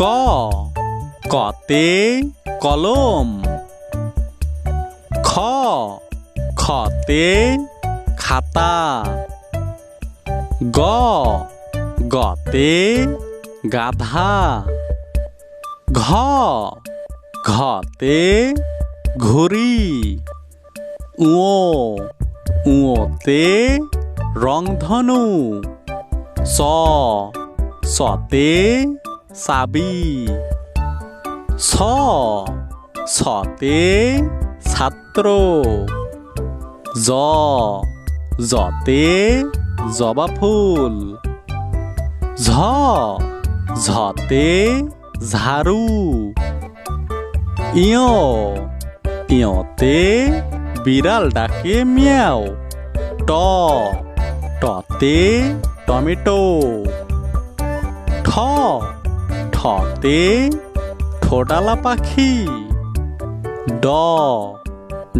ক কতে কলম। খ খতে খাতা। গ গতে গাধা। ঘ ঘতে ঘুড়ি। ঙ ঙতে রংধনু। চ ছতে চাবি। ছ ছতে ছাত্র। জ জতে জবা ফুল। ঝ ঝতে ঝাড়ু। ইয় ইয়তে বিড়াল ডাকে মিয়াও। ট টতে টমেটো। ঠ ঠতে ঠোঁটালা পাখি। ড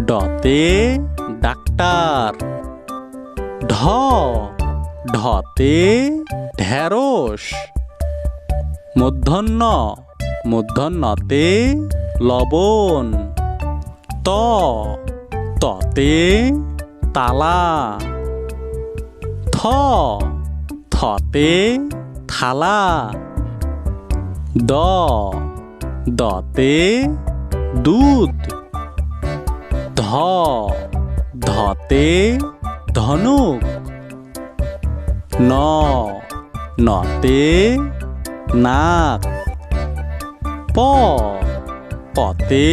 ডতে ডাক্তার। ঢ ঢতে ঢেঁড়স। মূর্ধন্য মূর্ধন্যতে লবণ। ত ততে তালা। থ থতে থালা। দ দতে দুধ। ধ ধতে ধনুক। ন নতে নাক। প পতে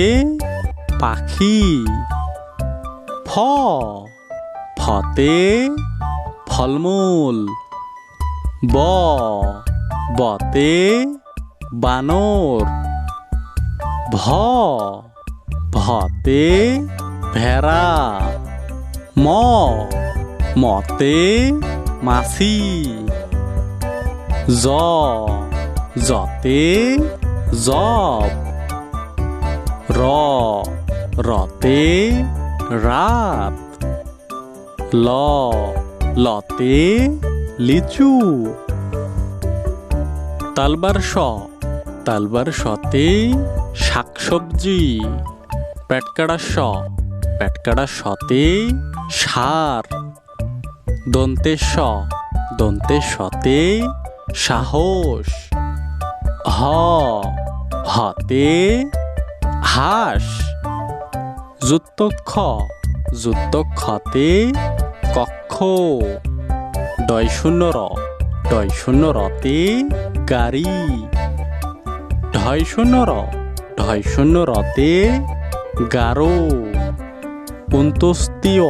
পাখি। ফ ফতে ফলমূল। ব বতে বানর। ভ ভতে ভেড়া। ম মতে মাছি। জ জতে জব। র রতে রাত। ল লতে লিচু। তালবার স তালবার সতে শাকসবজি। পেটকাড়া স পেটকাড়া সতে সার। দন্তের স দন্তের সতে সাহস। হ হতে হাঁস। যুক্তক্ষ যুক্তক্ষতে কক্ষ। ডয় শূন্য রতে গাড়ি। ঢয় শূন্য রতে গারো। অন্ত্যেষ্টিয়